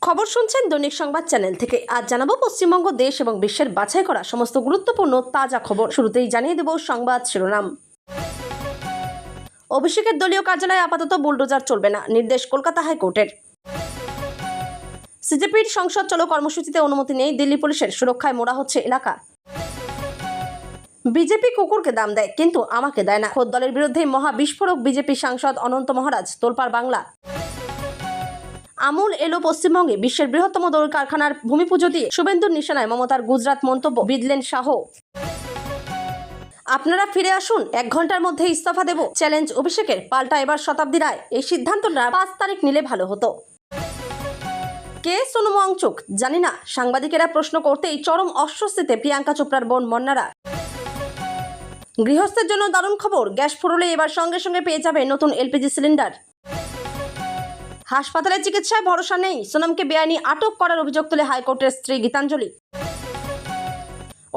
খবর শুনছেন দৈনিক সংবাদ চ্যানেল থেকে। আজ জানাবো পশ্চিমবঙ্গ দেশ এবং বিশ্বের বাছাই করা সমস্ত গুরুত্বপূর্ণ তাজা খবর। শুরুতেই জানিয়ে দেব সংবাদ শিরোনাম। অভিষেকের দলীয় কার্যালয়ে আপাতত বুলডোজার চলবে না, নির্দেশ কলকাতা হাইকোর্টের। সিজেপির সংসদ চলো কর্মসূচিতে অনুমতি নেই, দিল্লি পুলিশের সুরক্ষায় মোড়া হচ্ছে এলাকা। বিজেপি কুকুরকে দাম দেয় কিন্তু আমাকে দেয় না, খোদ দলের বিরুদ্ধে মহা বিস্ফোরক বিজেপি সাংসদ অনন্ত মহারাজ। তোলপাড় বাংলা। আমুল এলো পশ্চিমবঙ্গে, বিশ্বের বৃহত্তম দড়ি কারখানার ভূমিপুজো দিয়ে শুভেন্দুর নিশানায় মমতার গুজরাট মন্তব্য, বিদলেন শাহ। আপনারা ফিরে আসুন, 1 ঘন্টার মধ্যে ইস্তফা দেব, চ্যালেঞ্জ অভিষেকের। পাল্টা এবার শতাব্দী রায়, এই সিদ্ধান্তটা 5 তারিখ নিলে ভালো হতো। কে সোনম ওয়াংচুক জানি না, সাংবাদিকেরা প্রশ্ন করতেই চরম অস্বস্তিতে প্রিয়াঙ্কা চোপড়ার বোন মন্নারা। গৃহস্থের জন্য দারুণ খবর, গ্যাস ফুরলে এবার সঙ্গে সঙ্গে পেয়ে যাবে নতুন এলপিজি সিলিন্ডার। হাসপাতালে চিকিৎসায় ভরসা নেই, সোনমকে বেআইনি আটক করার অভিযোগ তুলে হাইকোর্টের স্ত্রী গীতাঞ্জলি।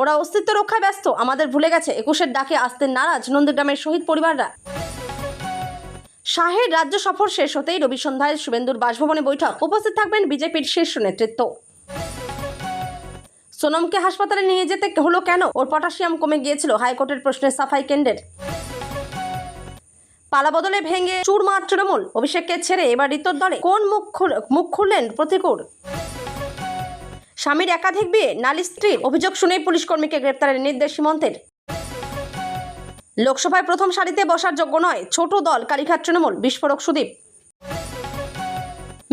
ওরা অস্তিত্ব রক্ষায় ব্যস্ত, আমাদের ভুলে গেছে, 21-এর ডাকে আসতে নারাজ নন্দীগ্রামের শহীদ পরিবাররা। শাহের রাজ্য সফর শেষ হতেই রবি সন্ধ্যায় শুভেন্দুর বাসভবনে বৈঠক, উপস্থিত থাকবেন বিজেপির শীর্ষ নেতৃত্ব। সোনমকে হাসপাতালে নিয়ে যেতে হলো কেন, ওর পটাশিয়াম কমে গিয়েছিল, হাইকোর্টের প্রশ্নে সাফাই কেন্দ্রের। পালাবদলে ভেঙে চুরমার তৃণমূল, অভিষেককে ছেড়ে এবার ঋতুর দলে কোন মুখ খুললেন প্রতিকূল। স্বামীর একাধিক বিয়ে, নালিশ স্ত্রীর, অভিযোগ শুনেই পুলিশ কর্মীকে গ্রেপ্তারের নির্দেশ সীমন্তের। লোকসভায় প্রথম সারিতে বসার যোগ্য নয়, ছোট দল কালীঘাট তৃণমূল, বিস্ফোরক সুদীপ।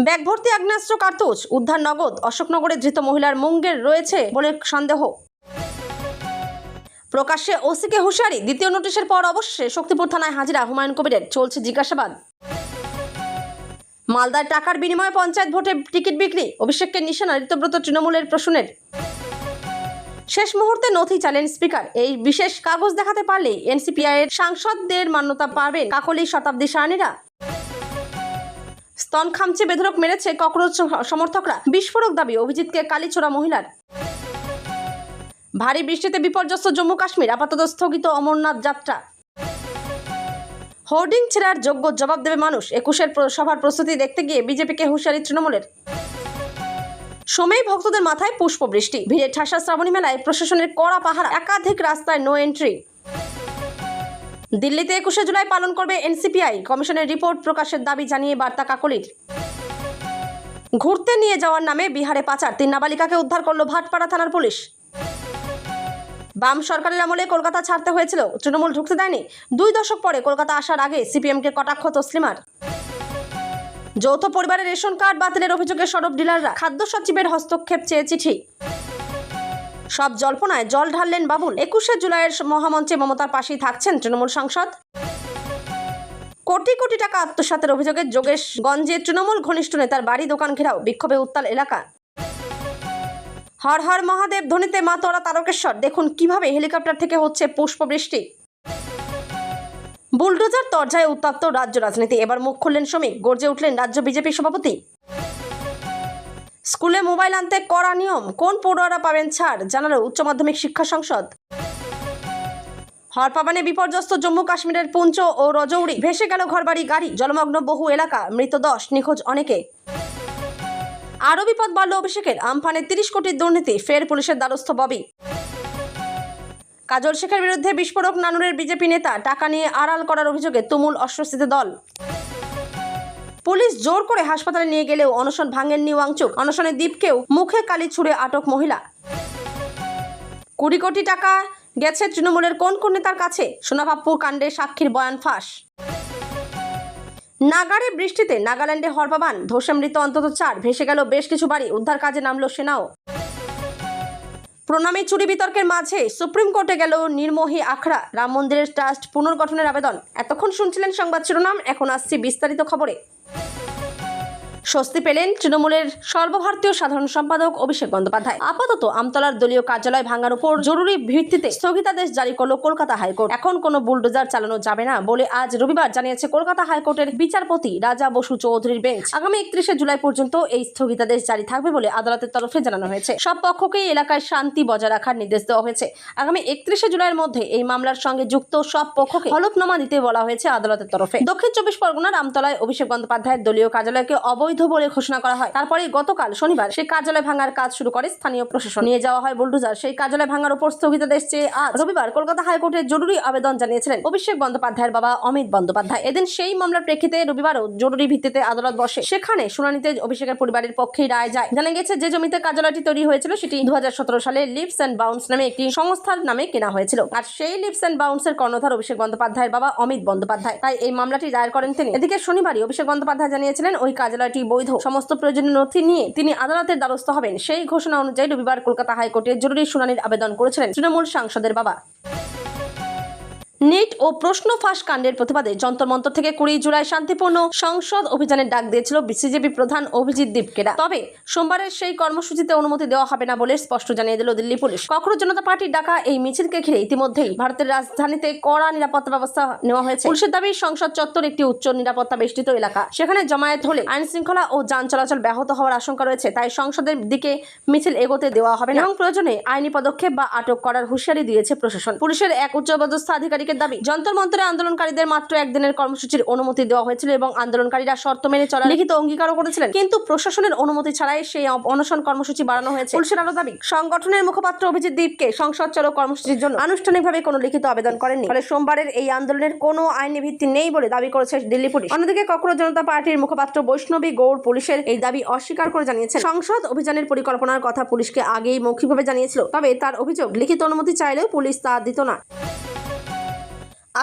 ব্যাগ ভর্তি আগ্নেয়াস্ত্র কার্তুজ, উদ্ধার নগদ, অশোকনগরে ধৃত মহিলার মুঙ্গের রয়েছে বলে সন্দেহ। প্রকাশ্যে ওসিকে হুঁশিয়ারি, দ্বিতীয় নোটিশের পর অবশ্যই শক্তিপুর থানায় হাজিরা হুমায়ুন কবিরের, চলছে জিজ্ঞাসাবাদ। মালদার টাকার বিনিময়ে পঞ্চায়েত ভোটে টিকিট বিক্রি, অভিষেককে নিশানা ঋতব্রত তৃণমূলের প্রশ্নের। শেষ মুহূর্তে নথি চাইলেন স্পিকার, এই বিশেষ কাগজ দেখাতে পারলেই এনসিপিআই এর সাংসদদের মান্যতা পাবেন কাকলি শতাব্দী সারণীরা। স্তন খামচে বেধড়ক মেরেছে ককরোচ সমর্থকরা, বিস্ফোরক দাবি অভিজিৎকে কালীচোরা মহিলার। ভারী বৃষ্টিতে বিপর্যস্ত জম্মু কাশ্মীর, আপাতত স্থগিত অমরনাথ যাত্রা। হোর্ডিং ছেড়ার যোগ্য জবাব দেবে মানুষ, 21-এর সভার প্রস্তুতি দেখতে গিয়ে বিজেপিকে হুঁশিয়ারি তৃণমূলের। সময় ভক্তদের মাথায় পুষ্পবৃষ্টি, ভিড়ে ঠাসা শ্রাবণী মেলায় প্রশাসনের কড়া পাহারা, একাধিক রাস্তায় নো এন্ট্রি। দিল্লিতে 21শে জুলাই পালন করবে এনসিপিআই, কমিশনের রিপোর্ট প্রকাশের দাবি জানিয়ে বার্তা কাকলির। ঘুরতে নিয়ে যাওয়ার নামে বিহারে পাচার, 3 নাবালিকাকে উদ্ধার করল ভাটপাড়া থানার পুলিশ। বাম সরকারের আমলে কলকাতা ছাড়তে হয়েছিল, তৃণমূল ঢুকতে দেয়নি। 2 দশক পরে কলকাতা আসার আগে সিপিএমকে কটাক্ষ তসলিমার। যৌথ পরিবারের রেশন কার্ড বাতিলের অভিযোগে সরব ডিলাররা, খাদ্য সচিবের হস্তক্ষেপ চেয়ে চিঠি। সব জল্পনায় জল ঢাললেন বাবুল, 21শে জুলাইয়ের মহামঞ্চে মমতার পাশেই থাকছেন তৃণমূল সাংসদ। কোটি কোটি টাকা আত্মসাতের অভিযোগে যোগেশগঞ্জে তৃণমূল ঘনিষ্ঠ নেতার বাড়ি দোকান ঘেরাও, বিক্ষোভে উত্তাল এলাকা। হর হর মহাদেব ধ্বনিতে মাতোয়ারা তারকেশ্বর, দেখুন কিভাবে হেলিকপ্টার থেকে হচ্ছে পুষ্পবৃষ্টি। বুলডোজার তরজায় উত্তপ্ত রাজ্য রাজনীতি, এবার মুখ খুললেন শ্রমিক, গর্জে উঠলেন রাজ্য বিজেপি সভাপতি। স্কুলে মোবাইল আনতে কড়া নিয়ম, কোন পড়ুয়ারা পাবেন ছাড়, জানালো উচ্চ মাধ্যমিক শিক্ষা সংসদ। হরপাবানে বিপর্যস্ত জম্মু কাশ্মীরের পুঞ্চ ও রজৌরি, ভেসে গেল ঘরবাড়ি গাড়ি, জলমগ্ন বহু এলাকা, মৃত 10, নিখোঁজ অনেকে। আরও বিপদ বাড়ল অভিষেকের, আমফানে 30 কোটির দুর্নীতি, ফের পুলিশের দ্বারস্থ ববি। কাজল শেখের বিরুদ্ধে বিস্ফোরক নানুরের বিজেপি নেতা, টাকা নিয়ে আড়াল করার অভিযোগে তুমুল অস্বস্তিতে দল। পুলিশ জোর করে হাসপাতালে নিয়ে গেলেও অনশন ভাঙেননি ওয়াংচুক, অনশনে দীপকেও মুখে কালি ছুঁড়ে আটক মহিলা। 20 কোটি টাকা গেছে তৃণমূলের কোন কোন নেতার কাছে, সোনাপাপ্পু কাণ্ডে সাক্ষীর বয়ান ফাঁস। নাগারে বৃষ্টিতে নাগাল্যান্ডে হরপাবান, ধসে মৃত অন্তত 4, ভেসে গেল বেশ কিছু বাড়ি, উদ্ধার কাজে নামল সেনাও। প্রণামী চুরি বিতর্কের মাঝে সুপ্রিম কোর্টে গেল নির্মোহী আখড়া, রাম মন্দিরের ট্রাস্ট পুনর্গঠনের আবেদন। এতক্ষণ শুনছিলেন সংবাদ শিরোনাম, এখন আসছি বিস্তারিত খবরে। স্বস্তি পেলেন তৃণমূলের সর্বভারতীয় সাধারণ সম্পাদক অভিষেক বন্দ্যোপাধ্যায়। আপাতত আমতলার দলীয় কার্যালয় ভাঙার উপর জরুরি ভিত্তিতে স্থগিতাদেশ জারি করল কলকাতা হাইকোর্ট। এখন কোনো বুলডোজার চালানো যাবে না বলে আজ রবিবার জানিয়েছে কলকাতা হাইকোর্টের বিচারপতি রাজা বসু চৌধুরীর বেঞ্চ। আগামী 31শে জুলাই পর্যন্ত এই স্থগিতাদেশ জারি থাকবে বলে আদালতের তরফে জানানো হয়েছে। সব পক্ষকেই এলাকায় শান্তি বজায় রাখার নির্দেশ দেওয়া হয়েছে। আগামী 31শে জুলাইয়ের মধ্যে এই মামলার সঙ্গে যুক্ত সব পক্ষকে হলফনামা দিতে বলা হয়েছে আদালতের তরফে। দক্ষিণ 24 পরগনার আমতলায় অভিষেক বন্দ্যোপাধ্যায়ের দলীয় কার্যালয়কে অবৈধ বৈধ বলে ঘোষণা করা হয়। তারপরে গতকাল শনিবার সেই কার্যালয় ভাঙার কাজ শুরু করে স্থানীয় প্রশাসন। নিয়ে যাওয়া হয় বুলডোজার। সেই কার্যালয় ভাঙার উপর স্থগিতাদেশ চেয়ে আজ রবিবার কলকাতা হাইকোর্টে জরুরি আবেদন জানিয়েছিলেন অভিষেক বন্দ্যোপাধ্যায়ের বাবা অমিত বন্দ্যোপাধ্যায়। এদিন সেই মামলার প্রেক্ষিতে রবিবারও জরুরি ভিত্তিতে আদালত বসে। সেখানে শুনানিতে অভিষেকের পরিবারের পক্ষেই রায় যায়। জানা গেছে, যে জমিতে কার্যালয়টি তৈরি হয়েছিল সেটি 2017 সালে লিভস অ্যান্ড বাউন্স নামে একটি সংস্থার নামে কেনা হয়েছিল। আর সেই লিভস অ্যান্ড বাউন্সের কর্ণধার অভিষেক বন্দ্যোপাধ্যায়ের বাবা অমিত বন্দ্যোপাধ্যায়। তাই এই মামলাটি দায়ের করেন তিনি। এদিকে শনিবারই অভিষেক বন্দ্যোপাধ্যায় জানিয়েছিলেন ওই কার্যালয়টি বৈধ। সমস্ত প্রয়োজনীয় নথি নিয়ে তিনি আদালতের দ্বারস্থ হবেন। সেই ঘোষণা অনুযায়ী রবিবার কলকাতা হাইকোর্টে জরুরি শুনানির আবেদন করেছিলেন তৃণমূল সাংসদের বাবা। নিট ও প্রশ্ন ফাঁস কাণ্ডের প্রতিবাদে যন্তর মন্তর থেকে 20 জুলাই শান্তিপূর্ণ সংসদ অভিযানের ডাক দিয়েছিল বিজেপি প্রধান অভিজিৎ দীপকেরা। তবে সোমবারের সেই কর্মসূচিতে অনুমতি দেওয়া হবে না বলে স্পষ্ট জানিয়ে দিল দিল্লি পুলিশ। ককরোচ জনতা পার্টির ডাকা এই মিছিলকে ঘিরে ইতিমধ্যেই ভারতের রাজধানীতে কড়া নিরাপত্তা ব্যবস্থা নেওয়া হয়েছে। পুলিশের দাবি, সংসদ চত্বর একটি উচ্চ নিরাপত্তা বেষ্টিত এলাকা। সেখানে জমায়েত হলে আইন শৃঙ্খলা ও যান চলাচল ব্যাহত হওয়ার আশঙ্কা রয়েছে। তাই সংসদের দিকে মিছিল এগোতে দেওয়া হবে না এবং প্রয়োজনে আইনি পদক্ষেপ বা আটক করার হুঁশিয়ারি দিয়েছে প্রশাসন। পুলিশের এক উচ্চপদস্থ আধিকারিকের দাবি, যন্তর মন্তরে আন্দোলনকারীদের মাত্র একদিনের কর্মসূচির অনুমতি দেওয়া হয়েছিল এবং আন্দোলনকারীরা শর্ত মেনে চলার লিখিত অঙ্গীকারও করেছিলেন। কিন্তু প্রশাসনের অনুমতি ছাড়াই সেই অনশন কর্মসূচি বাড়ানো হয়েছে। পুলিশের আরো দাবি, সংগঠনের মুখপাত্র অভিজিৎ দীপকে সংসদ চলো কর্মসূচির জন্য আনুষ্ঠানিকভাবে কোনো লিখিত আবেদন করেননি। ফলে সোমবারের এই আন্দোলনের কোনো আইনি ভিত্তি নেই বলে দাবি করেছে দিল্লি পুলিশ। অন্যদিকে ককরোচ জনতা পার্টির মুখপাত্র বৈষ্ণবী গৌড় পুলিশের এই দাবি অস্বীকার করে জানিয়েছেন, সংসদ অভিযানের পরিকল্পনার কথা পুলিশকে আগেই মৌখিকভাবে জানিয়েছিল। তবে তার অভিযোগ, লিখিত অনুমতি চাইলেও পুলিশ তা দিত না।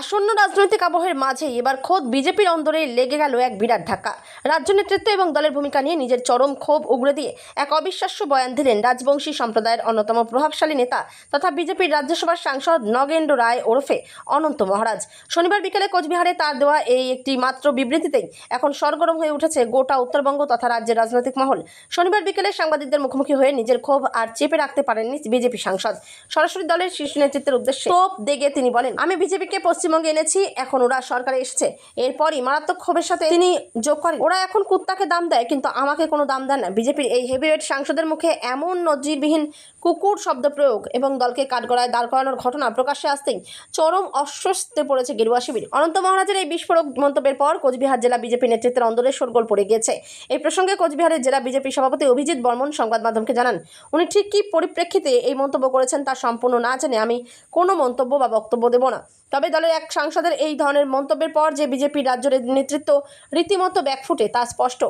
আসন্ন রাজনৈতিক আবহের মাঝে এবার খোদ বিজেপির অন্দরে লেগে গেল এক বিরাট ধাক্কা। রাজ্য নেতৃত্ব এবং দলের ভূমিকা নিয়ে নিজের চরম ক্ষোভ উগড়ে দিয়ে এক অবিশ্বাস্য বয়ান দিলেন রাজবংশী সম্প্রদায়ের অন্যতম প্রভাবশালী নেতা তথা বিজেপির রাজ্যসভার সাংসদ নগেন্দ্র রায় ওরফে অনন্ত মহারাজ। শনিবার বিকেলে কোচবিহারে তার দেওয়া এই একটি মাত্র বিবৃতিতেই এখন সরগরম হয়ে উঠেছে গোটা উত্তরবঙ্গ তথা রাজ্যের রাজনৈতিক মহল। শনিবার বিকেলে সাংবাদিকদের মুখোমুখি হয়ে নিজের ক্ষোভ আর চেপে রাখতে পারেননি বিজেপি সাংসদ। সরাসরি দলের শীর্ষ নেতৃত্বের উদ্দেশ্যে তোপ দেগে তিনি বলেন, আমি বিজেপিকে পশ্চিমবঙ্গে এনেছি, এখন ওরা সরকারে এসেছে। এরপরই মারাত্মক ক্ষোভের সাথে তিনি যোগ করেন, ওরা এখন কুত্তাকে দাম দেয় কিন্তু আমাকে কোনো দাম দেয় না। বিজেপির এই হেভিওয়েট সাংসদের মুখে এমন নজিরবিহীন কুকুর শব্দ প্রয়োগ এবং দলকে কাঠগড়ায় দাঁড় করানোর ঘটনা প্রকাশ্যে আসতেই চরম অস্বস্তিতে পড়েছে গেরুয়া শিবির। অনন্ত মহারাজের এই বিস্ফোরক মন্তব্যের পর কোচবিহার জেলা বিজেপি নেতৃত্বের অন্দরে শোরগোল পড়ে গিয়েছে। এই প্রসঙ্গে কোচবিহারের জেলা বিজেপি সভাপতি অভিজিৎ বর্মন সংবাদ মাধ্যমকে জানান, উনি ঠিক কী পরিপ্রেক্ষিতে এই মন্তব্য করেছেন তা সম্পূর্ণ না জেনে আমি কোনো মন্তব্য বা বক্তব্য দেব না। তবে দলের এক সাংসদের এই ধরনের মন্তব্যের পর যে বিজেপির রাজ্যের নেতৃত্ব রীতিমতো ব্যাকফুটে তা স্পষ্ট।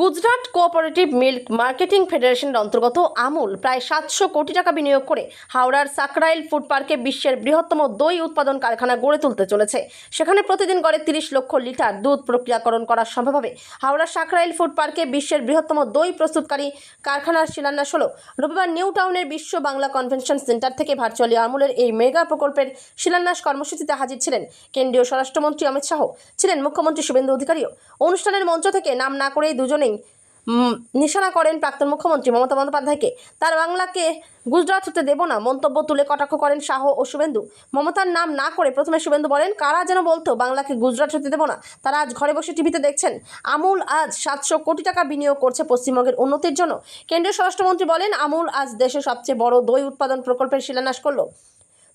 গুজরাট কোঅপারেটিভ মিল্ক মার্কেটিং ফেডারেশনের অন্তর্গত আমুল প্রায় 700 কোটি টাকা বিনিয়োগ করে হাওড়ার সাকরাইল ফুড পার্কে বিশ্বের বৃহত্তম দই উৎপাদন কারখানা গড়ে তুলতে চলেছে। সেখানে প্রতিদিন গড়ে 30 লক্ষ লিটার দুধ প্রক্রিয়াকরণ করা সম্ভব হবে। হাওড়ার সাকরাইল ফুড পার্কে বিশ্বের বৃহত্তম দই প্রস্তুতকারী কারখানার শিলান্যাস হল রবিবার নিউ টাউনের বিশ্ব বাংলা কনভেনশন সেন্টার থেকে ভার্চুয়ালি আমুলের এই মেগা প্রকল্পের শিলান্যাস কর্মসূচিতে হাজির ছিলেন কেন্দ্রীয় স্বরাষ্ট্রমন্ত্রী অমিত শাহ, ছিলেন মুখ্যমন্ত্রী শুভেন্দু অধিকারীও। অনুষ্ঠানের মঞ্চ থেকে নাম না করেই দুজনেই নিশানা করেন প্রাক্তন মুখ্যমন্ত্রী মমতা বন্দ্যোপাধ্যায়কে। তার বাংলাকে গুজরাট হতে দেব না মন্তব্য তুলে কটাক্ষ করেন শাহ ও শুভেন্দু। মমতার নাম না করে প্রথমে শুভেন্দু বলেন, কারা যেন বলতো বাংলাকে গুজরাট হতে দেব না, তারা আজ ঘরে বসে টিভিতে দেখছেন। আমুল আজ 700 কোটি টাকা বিনিয়োগ করছে পশ্চিমবঙ্গের উন্নতির জন্য। কেন্দ্রীয় স্বরাষ্ট্রমন্ত্রী বলেন, আমুল আজ দেশের সবচেয়ে বড় দই উৎপাদন প্রকল্পের শিলান্যাস করল।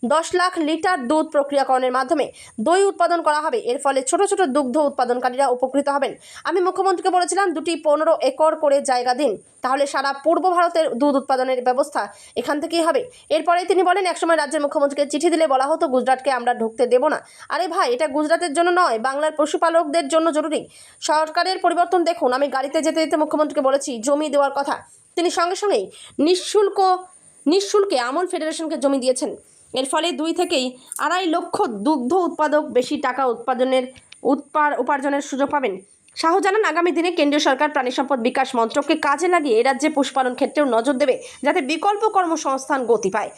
10 লাখ লিটার দুধ প্রক্রিয়াকরণের মাধ্যমে দই উৎপাদন করা হবে। এর ফলে ছোট ছোট দুগ্ধ উৎপাদনকারীরা উপকৃত হবেন। আমি মুখ্যমন্ত্রীকে বলেছিলাম 2টি 15 একর করে জায়গা দিন, তাহলে সারা পূর্ব ভারতের দুধ উৎপাদনের ব্যবস্থা এখান থেকেই হবে। এরপরে তিনি বলেন, একসময় রাজ্যের মুখ্যমন্ত্রীকে চিঠি দিলে বলা হতো গুজরাটকে আমরা ঢুকতে দেব না। আরে ভাই, এটা গুজরাটের জন্য নয়, বাংলার পশুপালকদের জন্য জরুরি। সরকারের পরিবর্তন দেখুন। আমি গাড়িতে যেতে যেতে মুখ্যমন্ত্রীকে বলেছি জমি দেওয়ার কথা। তিনি সঙ্গে সঙ্গেই নিঃশুল্কে আমুল ফেডারেশনকে জমি দিয়েছেন। এর ফলে 2 থেকে 2.5 লক্ষ দুগ্ধ উৎপাদক বেশি টাকা উপার্জনের সুযোগ পাবেন। শাহ জানান, আগামী দিনে কেন্দ্রীয় সরকার প্রাণী সম্পদ বিকাশ মন্ত্রককে কাজে লাগিয়ে এ রাজ্যে পশুপালন ক্ষেত্রেও নজর দেবে, যাতে বিকল্প কর্মসংস্থান গতি পায়।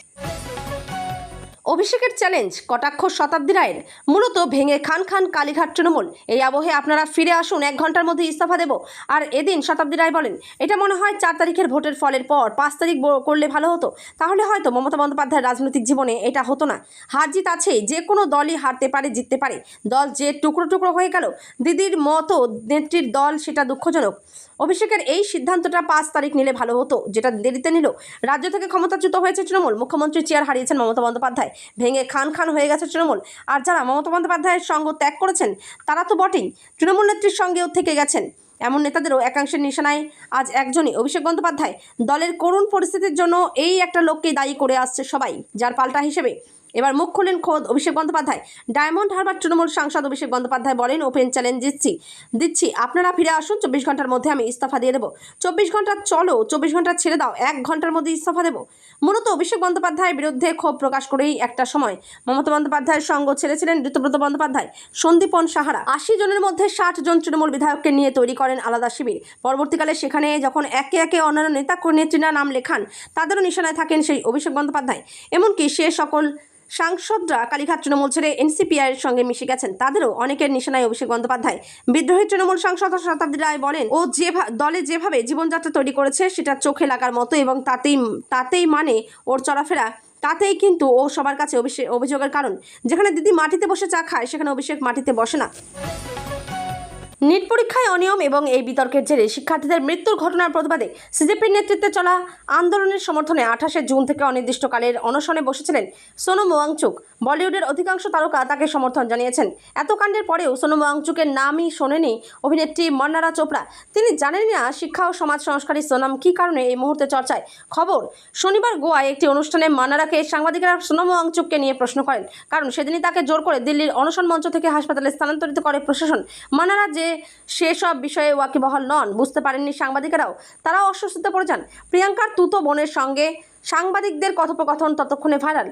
অভিষেকের চ্যালেঞ্জ, কটাক্ষ শতাব্দী রায়ের। মূলত ভেঙে খান কালীঘাট তৃণমূল। এই আবহে আপনারা ফিরে আসুন, 1 ঘন্টার মধ্যে ইস্তফা দেব। আর এদিন শতাব্দী রায় বলেন, এটা মনে হয় 4 তারিখের ভোটের ফলের পর 5 তারিখ করলে ভালো হতো, তাহলে হয়তো মমতা বন্দ্যোপাধ্যায়ের রাজনৈতিক জীবনে এটা হতো না। হার জিত আছেই, যে কোনো দলই হারতে পারে, জিততে পারে। দল যে টুকরো টুকরো হয়ে গেল, দিদির মতো নেত্রীর দল, সেটা দুঃখজনক। অভিষেকের এই সিদ্ধান্তটা 5 তারিখ নিলে ভালো হতো, যেটা দেরিতে নিল। রাজ্য থেকে ক্ষমতাচ্যুত হয়েছে তৃণমূল। মুখ্যমন্ত্রী চেয়ার হারিয়েছেন মমতা বন্দ্যোপাধ্যায়। বন্দ্যোপাধ্যায় ভেঙে খান খান হয়ে গেছে তৃণমূল। আর যারা মমতা বন্দ্যোপাধ্যায়ের সঙ্গ ত্যাগ করেছেন তারা তো বটেই, তৃণমূল নেত্রীর সঙ্গেও থেকে গেছেন। এমন নেতাদেরও একাংশের নিশানায় আজ একজনই, অভিষেক বন্দ্যোপাধ্যায়। দলের করুণ পরিস্থিতির জন্য এই একটা লোককেই দায়ী করে আসছে সবাই, যার পাল্টা হিসেবে এবার মুখ খুললেন খোদ অভিষেক বন্দ্যোপাধ্যায়। ডায়মন্ড হারবার তৃণমূল সাংসদ অভিষেক বন্দ্যোপাধ্যায় বলেন, ওপেন চ্যালেঞ্জ দিচ্ছি, আপনারা ফিরে আসুন, 24 ঘন্টার মধ্যে আমি ইস্তফা দিয়ে দেবো। 24 ঘন্টা চলো, 24 ঘন্টা ছেড়ে দাও, 1 ঘন্টার মধ্যে ইস্তফা দেবো। মূলত অভিষেক বন্দ্যোপাধ্যায়ের বিরুদ্ধে ক্ষোভ প্রকাশ করেই একটা সময় মমতা বন্দ্যোপাধ্যায়ের সঙ্গ ছেড়েছিলেন ঋতব্রত বন্দ্যোপাধ্যায়, সন্দীপন সাহারা। 80 জনের মধ্যে 60 জন তৃণমূল বিধায়ককে নিয়ে তৈরি করেন আলাদা শিবির। পরবর্তীকালে সেখানে যখন একে একে অন্যান্য নেতা নেত্রীরা নাম লেখান, তাদেরও নিশানায় থাকেন সেই অভিষেক বন্দ্যোপাধ্যায়। এমনকি সে সকল সাংসদরা কালীঘাট তৃণমূল ছেড়ে এনসিপিআই এর সঙ্গে মিশে গেছেন, তাদেরও অনেকের নিশানায় অভিষেক বন্দ্যোপাধ্যায়। বিদ্রোহী তৃণমূল সাংসদ শতাব্দী রায় বলেন, ও দলে যেভাবে জীবনযাত্রা তৈরি করেছে সেটা চোখে লাগার মতো, এবং তাতেই মানে ওর চলাফেরা, তাতেই কিন্তু ও সবার কাছে অভিযোগের কারণ। যেখানে দিদি মাটিতে বসে চা খায়, সেখানে অভিষেক মাটিতে বসে না। নিট পরীক্ষায় অনিয়ম এবং এই বিতর্কের জেরে শিক্ষার্থীদের মৃত্যুর ঘটনার প্রতিবাদে সিজেপির নেতৃত্বে চলা আন্দোলনের সমর্থনে 28 জুন থেকে অনির্দিষ্টকালের অনশনে বসেছিলেন সোনম ওয়াংচুক। বলিউডের অধিকাংশ তারকা তাকে সমর্থন জানিয়েছেন। এত কাণ্ডের পরেও সোনম ওয়াংচুকের নামই শোনেনি অভিনেত্রী মান্নারা চোপড়া। তিনি জানেন না শিক্ষা ও সমাজ সংস্কারী সোনম কী কারণে এই মুহূর্তে চর্চায়। খবর, শনিবার গোয়ায় একটি অনুষ্ঠানে মান্নারাকে সাংবাদিকেরা সোনম ওয়াংচুককে নিয়ে প্রশ্ন করেন, কারণ সেদিনই তাকে জোর করে দিল্লির অনশন মঞ্চ থেকে হাসপাতালে স্থানান্তরিত করে প্রশাসন। মান্নারা যে সেসব বিষয়ে ওয়াকিবহাল নন বুঝতে পারেননি সাংবাদিকেরাও, তারাও অস্বস্তিতে পড়ে যান। প্রিয়াঙ্কার তুতো বোনের সঙ্গে সাংবাদিকদের কথোপকথন ততক্ষণে ভাইরাল।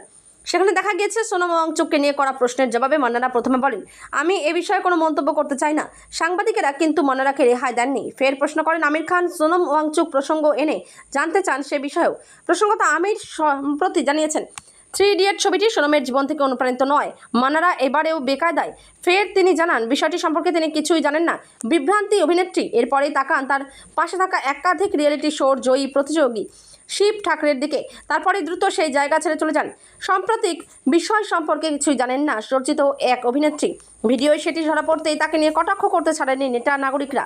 সেখানে দেখা গিয়েছে সোনম ওয়াংচুককে নিয়ে করা প্রশ্নের জবাবে মান্নারা প্রথমে বলেন, আমি এ বিষয়ে কোনো মন্তব্য করতে চাই না। সাংবাদিকেরা কিন্তু মান্নারাকে রেহাই দেননি। ফের প্রশ্ন করেন আমির খান। সোনম ওয়াংচুক প্রসঙ্গ এনে জানতে চান সে বিষয়েও। প্রসঙ্গত আমির সম্প্রতি জানিয়েছেন, 3 ইডিয়ট ছবিটি সোনমের জীবন থেকে অনুপ্রাণিত নয়। মান্নারা এবারেও বেকায়দায়। ফের তিনি জানান বিষয়টি সম্পর্কে তিনি কিছুই জানেন না। বিভ্রান্তি অভিনেত্রী। এরপরেই তাকান তার পাশে থাকা একাধিক রিয়েলিটি শোর জয়ী প্রতিযোগী শিব ঠাকরের দিকে। তারপরে দ্রুত সেই জায়গা ছেড়ে চলে যান। সাম্প্রতিক বিষয় সম্পর্কে কিছুই জানেন না চর্চিত এক অভিনেত্রী। ভিডিওয় সেটি ধরা পড়তেই তাকে নিয়ে কটাক্ষ করতে ছাড়েনি নেতা নাগরিকরা।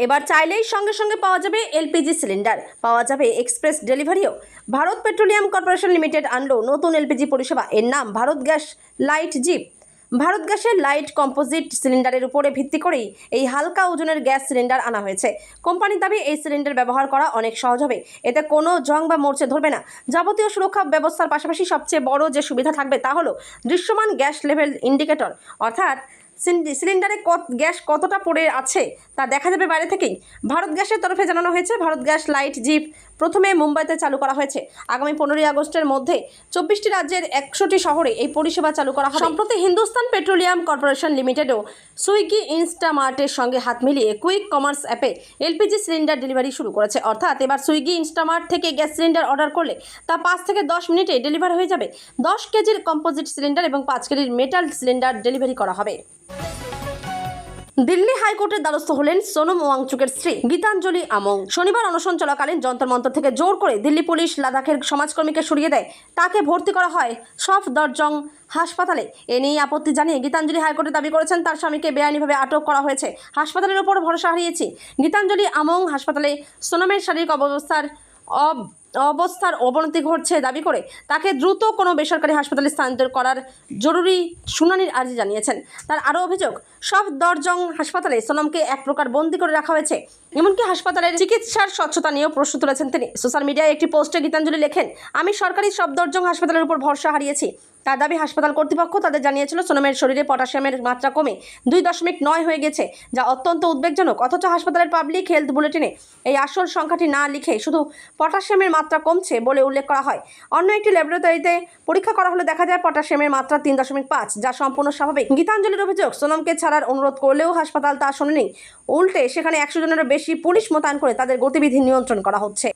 এবার চাইলেই সঙ্গে সঙ্গে পাওয়া যাবে এলপিজি সিলিন্ডার, পাওয়া যাবে এক্সপ্রেস ডেলিভারিও। ভারত পেট্রোলিয়াম কর্পোরেশন লিমিটেড আনলো নতুন এলপিজি পরিষেবা। এর নাম ভারত গ্যাস লাইট জিপ। ভারত গ্যাসের লাইট কম্পোজিট সিলিন্ডারের উপরে ভিত্তি করেই এই হালকা ওজনের গ্যাস সিলিন্ডার আনা হয়েছে। কোম্পানির দাবি এই সিলিন্ডার ব্যবহার করা অনেক সহজ হবে। এতে কোনো জং বা মরচে ধরবে না। যাবতীয় সুরক্ষা ব্যবস্থার পাশাপাশি সবচেয়ে বড় যে সুবিধা থাকবে তা হলো দৃশ্যমান গ্যাস লেভেল ইন্ডিকেটর, অর্থাৎ সিলিন্ডারে গ্যাস কতটা পড়ে আছে তা দেখা যাবে বাইরে থেকেই। ভারত গ্যাসের তরফে জানানো হয়েছে, ভারত গ্যাস লাইট জিপ প্রথমে মুম্বাইতে চালু করা হয়েছে। আগামী 15 আগস্টের মধ্যে 24টি রাজ্যের 100টি শহরে এই পরিষেবা চালু করা হবে। সম্প্রতি হিন্দুস্তান পেট্রোলিয়াম কর্পোরেশন লিমিটেডও সুইগি ইনস্টামার্টের সঙ্গে হাত মিলিয়ে কুইক কমার্স অ্যাপে এলপিজি সিলিন্ডার ডেলিভারি শুরু করেছে। অর্থাৎ এবার সুইগি ইনস্টামার্ট থেকে গ্যাস সিলিন্ডার অর্ডার করলে তা 5 থেকে 10 মিনিটে ডেলিভার হয়ে যাবে। 10 কেজির কম্পোজিট সিলিন্ডার এবং 5 কেজির মেটাল সিলিন্ডার ডেলিভারি করা হবে। দিল্লি হাইকোর্টের দ্বারস্থ হলেন সোনম ওয়াংচুকের স্ত্রী গীতাঞ্জলি আমং। শনিবার অনশন চলাকালীন যন্তর মন্তর থেকে জোর করে দিল্লি পুলিশ লাদাখের সমাজকর্মীকে সরিয়ে দেয়। তাকে ভর্তি করা হয় সফদরজং হাসপাতালে। এ নিয়ে আপত্তি জানিয়ে গীতাঞ্জলি হাইকোর্টে দাবি করেছেন তার স্বামীকে বেআইনিভাবে আটক করা হয়েছে। হাসপাতালের ওপর ভরসা হারিয়েছি। গীতাঞ্জলি আমং হাসপাতালে সোনমের শারীরিক অবস্থার অবনতি ঘটছে দাবি করে তাকে দ্রুত কোনো বেসরকারি হাসপাতালে স্থানান্তর করার জরুরি শুনানির আর্জি জানিয়েছেন। তার আরও অভিযোগ, সফদরজং হাসপাতালে সোনমকে এক প্রকার বন্দি করে রাখা হয়েছে। এমনকি হাসপাতালের চিকিৎসার স্বচ্ছতা নিয়েও প্রশ্ন তুলেছেন তিনি। সোশ্যাল মিডিয়ায় একটি পোস্টে গীতাঞ্জলি লেখেন, আমি সরকারি সফদরজং হাসপাতালের উপর ভরসা হারিয়েছি। তার দাবি হাসপাতাল কর্তৃপক্ষ তাদের জানিয়েছিল সোনমের শরীরে পটাশিয়ামের মাত্রা কমে 2.9 হয়ে গেছে, যা অত্যন্ত উদ্বেগজনক। অথচ হাসপাতালের পাবলিক হেলথ বুলেটিনে এই আসল সংখ্যাটি না লিখে শুধু পটাশিয়ামের মাত্রা কমছে বলে উল্লেখ করা হয়। অন্য একটি ল্যাবরেটরিতে পরীক্ষা করা হলে দেখা যায় পটাশিয়ামের মাত্রা 3.5, যা সম্পূর্ণ স্বাভাবিক। গীতাঞ্জলির অভিযোগ, সোনমকে ছাড়ার অনুরোধ করলেও হাসপাতাল তা শোনেনি। উল্টে সেখানে 100 জনেরও বেশি পুলিশ মোতায়েন করে তাদের গতিবিধি নিয়ন্ত্রণ করা হচ্ছে।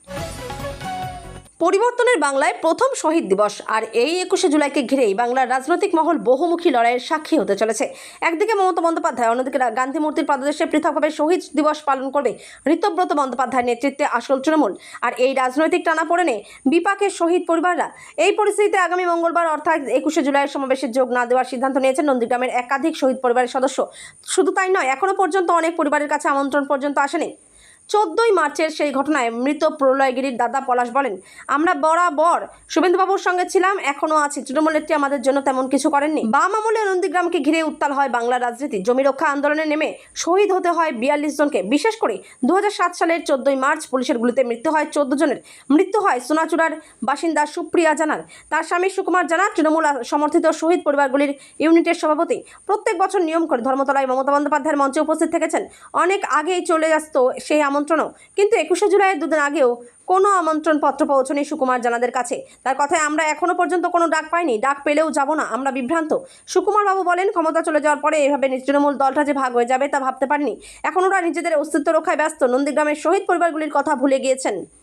পরিবর্তনের বাংলায় প্রথম শহীদ দিবস, আর এই 21শে জুলাইকে ঘিরেই বাংলার রাজনৈতিক মহল বহুমুখী লড়াইয়ের সাক্ষী হতে চলেছে। একদিকে মমতা বন্দ্যোপাধ্যায়, অন্যদিকে গান্ধী মূর্তির পাদদেশে পৃথকভাবে শহীদ দিবস পালন করবে ঋতব্রত বন্দ্যোপাধ্যায়ের নেতৃত্বে আসল তৃণমূল। আর এই রাজনৈতিক টানাপোড়েনে বিপাকে শহীদ পরিবাররা। এই পরিস্থিতিতে আগামী মঙ্গলবার অর্থাৎ 21শে জুলাইয়ের সমাবেশে যোগ না দেওয়ার সিদ্ধান্ত নিয়েছেন নন্দীগ্রামের একাধিক শহীদ পরিবারের সদস্য। শুধু তাই নয়, এখনও পর্যন্ত অনেক পরিবারের কাছে আমন্ত্রণ পর্যন্ত আসেনি। 14ই মার্চের সেই ঘটনায় মৃত প্রলয়গিরির দাদা পলাশ বলেন, আমরা বরাবর শুভেন্দুবাবুর সঙ্গে ছিলাম, এখনও আছি। তৃণমূল নেত্রী আমাদের জন্য তেমন কিছু করেননি। বাম আমলে নন্দীগ্রামকে ঘিরে উত্তাল হয় বাংলার রাজনীতি। জমি রক্ষা আন্দোলনে নেমে শহীদ হতে হয় 42 জনকে। বিশেষ করে 2007 সালের 14ই মার্চ পুলিশের গুলিতে মৃত্যু হয় 14 জনের। মৃত্যু হয় সোনাচূড়ার বাসিন্দা সুপ্রিয়া জানার, তার স্বামী সুকুমার জানা তৃণমূল সমর্থিত শহীদ পরিবারগুলির ইউনিটের সভাপতি। প্রত্যেক বছর নিয়ম করে ধর্মতলায় মমতা বন্দ্যোপাধ্যায়ের মঞ্চে উপস্থিত থেকেছেন। অনেক আগেই চলে আসতো সেই আমন্ত্রণও, কিন্তু 21শে জুলাইয়ের দুদিন আগেও কোনো আমন্ত্রণ পত্র পৌঁছনি সুকুমার জানাদের কাছে। তার কথায়, আমরা এখনো পর্যন্ত কোনো ডাক পাইনি, ডাক পেলেও যাব না, আমরা বিভ্রান্ত। সুকুমার বাবু বলেন, ক্ষমতা চলে যাওয়ার পরে এভাবে তৃণমূল দলটা যে ভাগ হয়ে যাবে তা ভাবতে পারেনি। এখন ওরা নিজেদের অস্তিত্ব রক্ষায় ব্যস্ত। নন্দীগ্রামের শহীদ পরিবারগুলির কথা ভুলে গিয়েছেন।